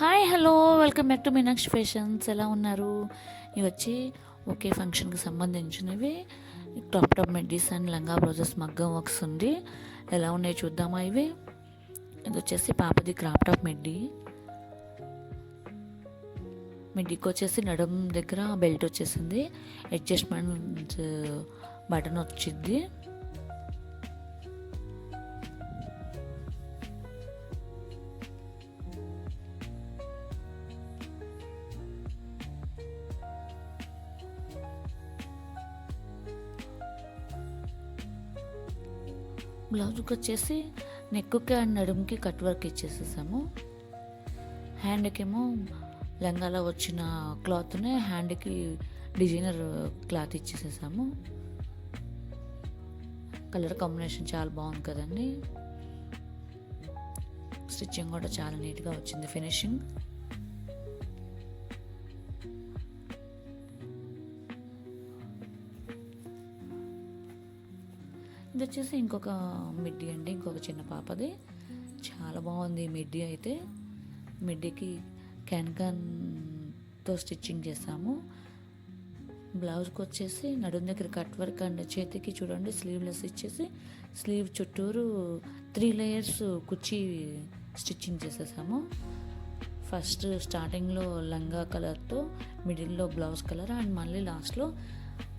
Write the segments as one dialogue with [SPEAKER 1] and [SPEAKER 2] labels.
[SPEAKER 1] Hi hello welcome back to Meenakshi fashions. ఎలా ఉన్నారు? ఇవి వచ్చి ఒకే ఫంక్షన్కి సంబంధించినవి టాప్ టాప్ మెడ్డీస్ అండ్ లంగా బ్లౌజెస్ మగ్గం వర్క్స్ ఉంది. ఎలా ఉన్నాయి చూద్దామా? ఇది వచ్చేసి పాపది క్రాప్ టాప్ మిడ్డీకి వచ్చేసి నడుం దగ్గర బెల్ట్ వచ్చేసింది, అడ్జస్ట్మెంట్ బటన్ వచ్చింది. బ్లౌజ్కి వచ్చేసి నెక్కి అండ్ నడుముకి కట్ వర్క్ ఇచ్చేసేసాము. హ్యాండ్కేమో లంగాలో వచ్చిన క్లాత్నే హ్యాండ్కి డిజైనర్ క్లాత్ ఇచ్చేసేసాము. కలర్ కాంబినేషన్ చాలా బాగుంది కదండి. స్టిచ్చింగ్ కూడా చాలా నీట్గా వచ్చింది. ఫినిషింగ్ ఇది వచ్చేసి ఇంకొక మిడ్డీ అండి, ఇంకొక చిన్న పాపది. చాలా బాగుంది ఈ మిడ్డీ అయితే. మిడ్డీకి క్యాన్కాన్తో స్టిచ్చింగ్ చేసాము. బ్లౌజ్కి వచ్చేసి నడుం దగ్గర కట్ వర్క్ అండ్ చేతికి చూడండి స్లీవ్లెస్ ఇచ్చేసి స్లీవ్ చుట్టూరు 3 లేయర్స్ కుర్చీ స్టిచ్చింగ్ చేసేసాము. ఫస్ట్ స్టార్టింగ్లో లంగా కలర్తో, మిడిల్లో బ్లౌజ్ కలర్ అండ్ మళ్ళీ లాస్ట్లో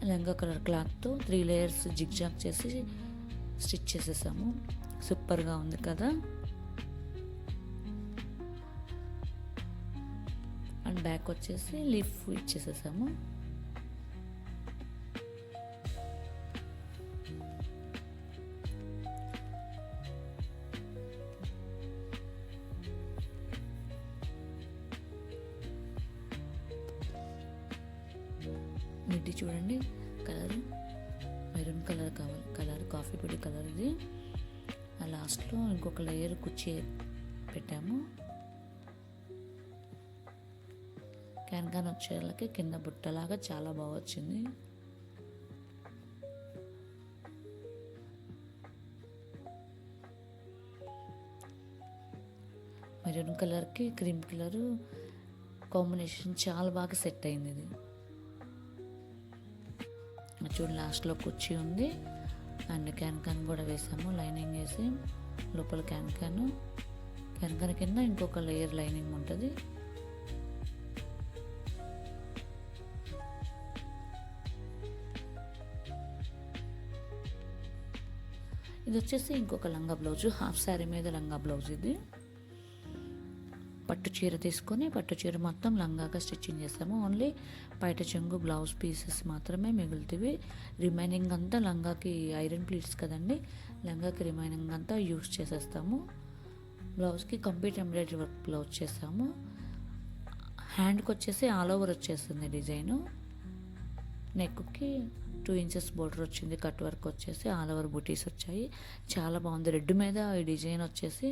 [SPEAKER 1] లంగా కలర్ క్లాత్తో 3 లేయర్స్ జిగ్జాగ్ చేసి స్టిచ్ చేసేసాము. సూపర్గా ఉంది కదా. అండ్ బ్యాక్ వచ్చేసి లీఫ్ ఇచ్చేసేసాము. మిడ్డీ చూడండి, కలర్ మెరూన్ కలర్ కావాలి, కలర్ కాఫీ పొడి కలర్. ఇది ఆ లాస్ట్లో ఇంకొక లేయర్ కుర్చీ పెట్టాము. క్యాన్కాన్ వచ్చేళ్ళకి కింద బుట్టలాగా చాలా బాగా వచ్చింది. మెరూన్ కలర్కి క్రీమ్ కలర్ కాంబినేషన్ చాలా బాగా సెట్ అయింది. ఇది చూడండి, లాస్ట్లో కుర్చీ ఉంది అండ్ క్యాన్కాన్ కూడా వేసాము. లైనింగ్ వేసి లోపల క్యాన్కాన్ కింద ఇంకొక లేయర్ లైనింగ్ ఉంటుంది. ఇది వచ్చేసి ఇంకొక లంగా బ్లౌజ్, హాఫ్ శారీ మీద లంగా బ్లౌజ్. ఇది పట్టు చీర తీసుకొని పట్టు చీర మొత్తం లంగాగా స్టిచ్చింగ్ చేస్తాము. ఓన్లీ బయట చెంగు బ్లౌజ్ పీసెస్ మాత్రమే మిగులుతాయి. రిమైనింగ్ అంతా లంగాకి ఐరన్ ప్లీట్స్ కదండి, లంగాకి రిమైనింగ్ అంతా యూస్ చేసేస్తాము. బ్లౌజ్కి కంప్లీట్ ఎంబ్రాయిడరీ వర్క్ బ్లౌజ్ చేస్తాము. హ్యాండ్కి వచ్చేసి ఆల్ ఓవర్ వచ్చేస్తుంది డిజైను. నెక్కి 2 ఇంచెస్ బోర్డర్ వచ్చింది. కట్ వర్క్ వచ్చేసి ఆల్ ఓవర్ బూటీస్ వచ్చాయి. చాలా బాగుంది. రెడ్ మీద ఈ డిజైన్ వచ్చేసి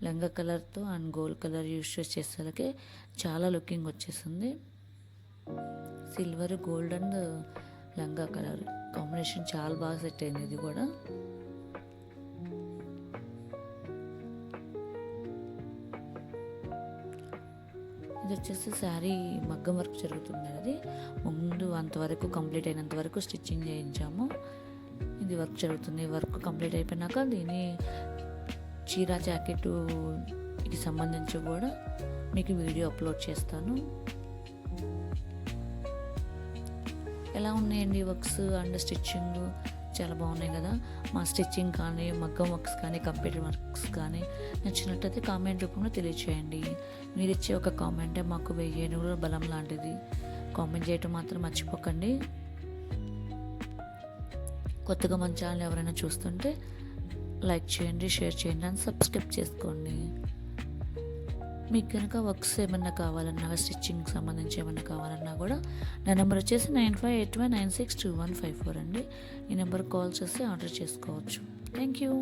[SPEAKER 1] లంగా కలర్తో అండ్ గోల్డ్ కలర్ యూస్ చేసేసరికి చాలా లుకింగ్ వచ్చేసింది. సిల్వర్ గోల్డ్ అండ్ లంగా కలర్ కాంబినేషన్ చాలా బాగా సెట్ అయింది. ఇది కూడా ఇది వచ్చేసి శారీ మగ్గం వర్క్ జరుగుతుంది. అది ముందు అంతవరకు కంప్లీట్ అయినంత వరకు స్టిచ్చింగ్ చేయించాము. ఇది వర్క్ జరుగుతుంది. వర్క్ కంప్లీట్ అయిపోయినాక దీని చీర జాకెట్కి సంబంధించి కూడా మీకు వీడియో అప్లోడ్ చేస్తాను. ఎలా ఉన్నాయండి వర్క్స్ అండ్ స్టిచ్చింగ్? చాలా బాగున్నాయి కదా. మా స్టిచ్చింగ్ కానీ మగ్గం వర్క్స్ కానీ కంప్యూటర్ వర్క్స్ కానీ నచ్చినట్టయితే కామెంట్ రూపంలో తెలియచేయండి. మీరు ఇచ్చే ఒక కామెంటే మాకు 1000 ఏనుగుల బలం లాంటిది. కామెంట్ చేయటం మాత్రం మర్చిపోకండి. కొత్తగా మన ఛానల్ ఎవరైనా చూస్తుంటే లైక్ చేయండి, షేర్ చేయండి అండ్ సబ్స్క్రైబ్ చేసుకోండి. మీకు కనుక వర్క్స్ ఏమన్నా కావాలన్నా, స్టిచ్చింగ్కి సంబంధించి ఏమన్నా కావాలన్నా కూడా నా నెంబర్ వచ్చేసి 9581962154 అండి. ఈ నెంబర్కి కాల్ చేసి ఆర్డర్ చేసుకోవచ్చు. Thank you.